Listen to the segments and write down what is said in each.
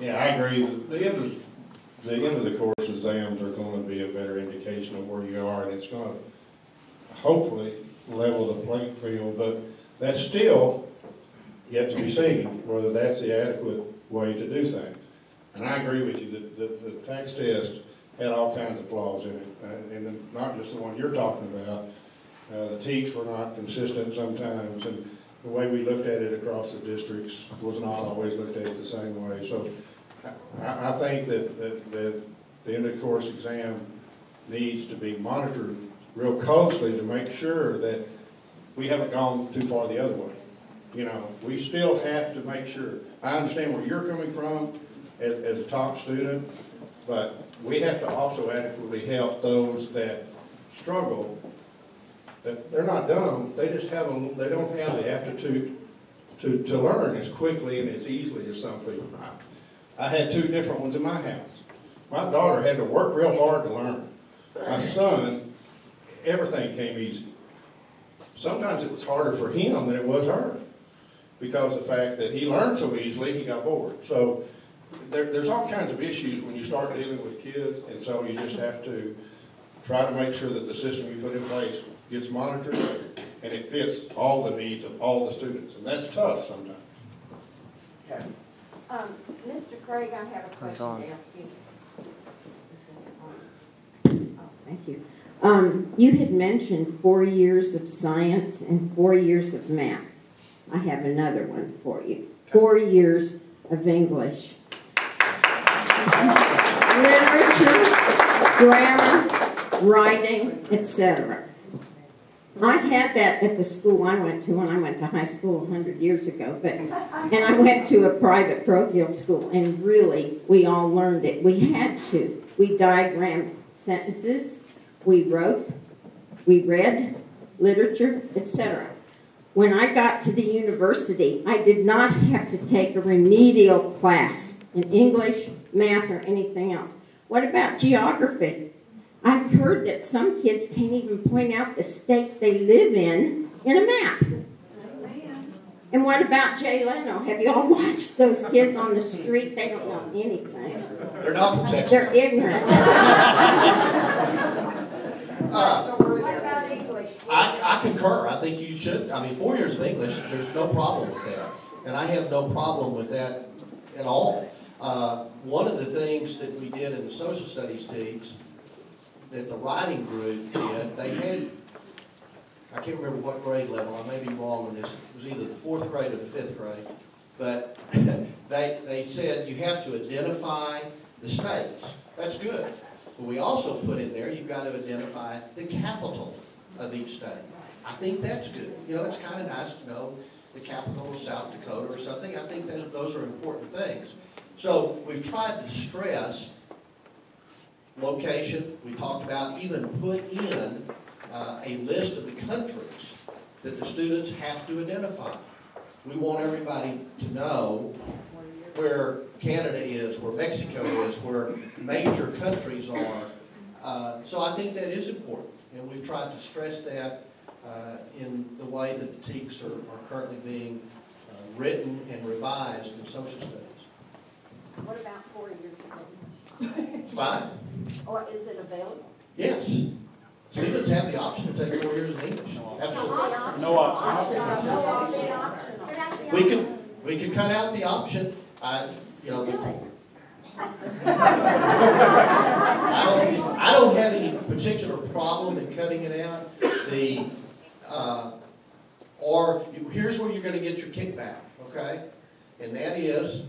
Yeah, I agree. The end of the course exams are going to be a better indication of where you are, and it's going to hopefully level the playing field, but that's still yet to be seen, whether that's the adequate way to do things. And I agree with you that the tax test had all kinds of flaws in it, and not just the one you're talking about. The teaks were not consistent sometimes, and the way we looked at it across the districts was not always looked at it the same way. So I think that the end of course exam needs to be monitored real closely to make sure that we haven't gone too far the other way. You know, we still have to make sure. I understand where you're coming from as a top student, but we have to also adequately help those that struggle. That they're not dumb, they just have they don't have the aptitude to learn as quickly and as easily as some people. I had two different ones in my house. My daughter had to work real hard to learn. My son, everything came easy. Sometimes it was harder for him than it was her, because of the fact that he learned so easily, he got bored. So there's all kinds of issues when you start dealing with kids, and so you just have to try to make sure that the system you put in place gets monitored and it fits all the needs of all the students, and that's tough sometimes. Okay. Mr. Craig, I have a question to ask you. Oh, thank you. You had mentioned 4 years of science and 4 years of math. I have another one for you. 4 years of English. Literature, grammar, writing, etc. I had that at the school I went to when I went to high school 100 years ago, and I went to a private parochial school, and really, we all learned it. We had to. We diagrammed sentences, we wrote, we read, literature, etc. When I got to the university, I did not have to take a remedial class in English, math, or anything else. What about geography? I've heard that some kids can't even point out the state they live in a map. And what about Jay Leno? Have you all watched those kids on the street? They don't know anything. They're not from Texas. They're ignorant. I concur. I think you should. I mean, 4 years of English, there's no problem with that. And I have no problem with that at all. One of the things that we did in the social studies teams that the writing group did, they had, I can't remember what grade level, I may be wrong on this, it was either the 4th grade or the 5th grade, but they said you have to identify the states. That's good. But we also put in there, you've got to identify the capital of each state. I think that's good. You know, it's kind of nice to know the capital of South Dakota or something. I think that those are important things. So we've tried to stress location. We talked about even put in a list of the countries that the students have to identify. We want everybody to know where Canada is, where Mexico is, where major countries are. So I think that is important, and we've tried to stress that in the way that the TEKS are currently being written and revised in social studies. What about 4 years of English? It's fine. Or is it available? Yes. Students have the option to take 4 years of English. Absolutely. No option. We can cut out the option. You know, I don't have any particular problem in cutting it out. Or here's where you're going to get your kickback, okay? And that is,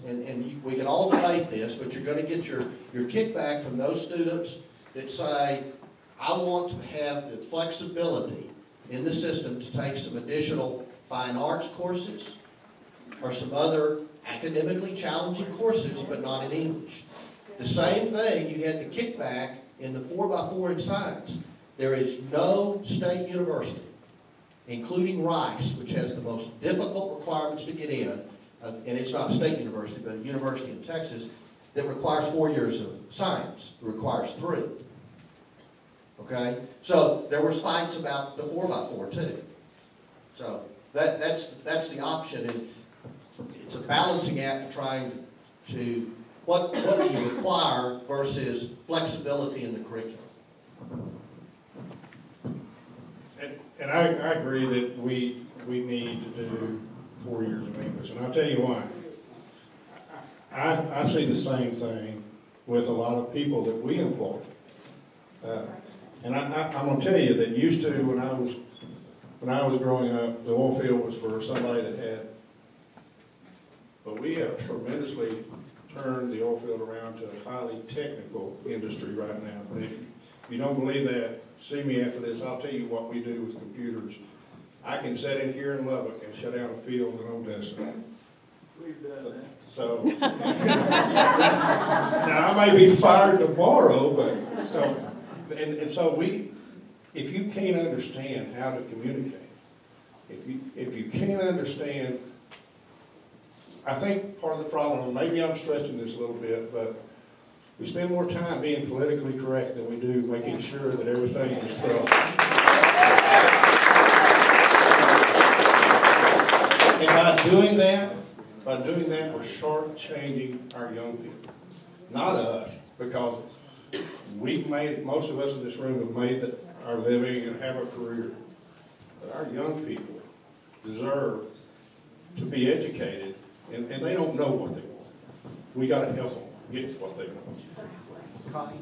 we can all debate this, but you're going to get your kickback from those students that say, I want to have the flexibility in the system to take some additional fine arts courses or some other academically challenging courses, but not in English. The same thing, you had the kickback in the 4x4 in science. There is no state university, including Rice, which has the most difficult requirements to get in, and it's not a state university, but a university in Texas, that requires 4 years of science. It requires 3. Okay? So there was fights about the 4x4 too. So that's the option, and it's a balancing act trying to what do you require versus flexibility in the curriculum? And I agree that we need to do 4 years of English, and I'll tell you why. I see the same thing with a lot of people that we employ. And I'm gonna tell you that used to, when I was growing up, the oil field was for somebody that had, but we have tremendously turned the oil field around to a highly technical industry right now. And if you don't believe that, see me after this, I'll tell you what we do with computers. I can sit in here in Lubbock and shut down a field in Odessa. We've done that. So, now I may be fired tomorrow, but, so, and so if you can't understand how to communicate, if you can't understand, I think part of the problem, and maybe I'm stretching this a little bit, but we spend more time being politically correct than we do making sure that everything is spelled. And by doing that, we're shortchanging our young people. Not us, because we've made, most of us in this room have made our living and have a career. But our young people deserve to be educated, and they don't know what they want. We gotta help them get what they want. Connie?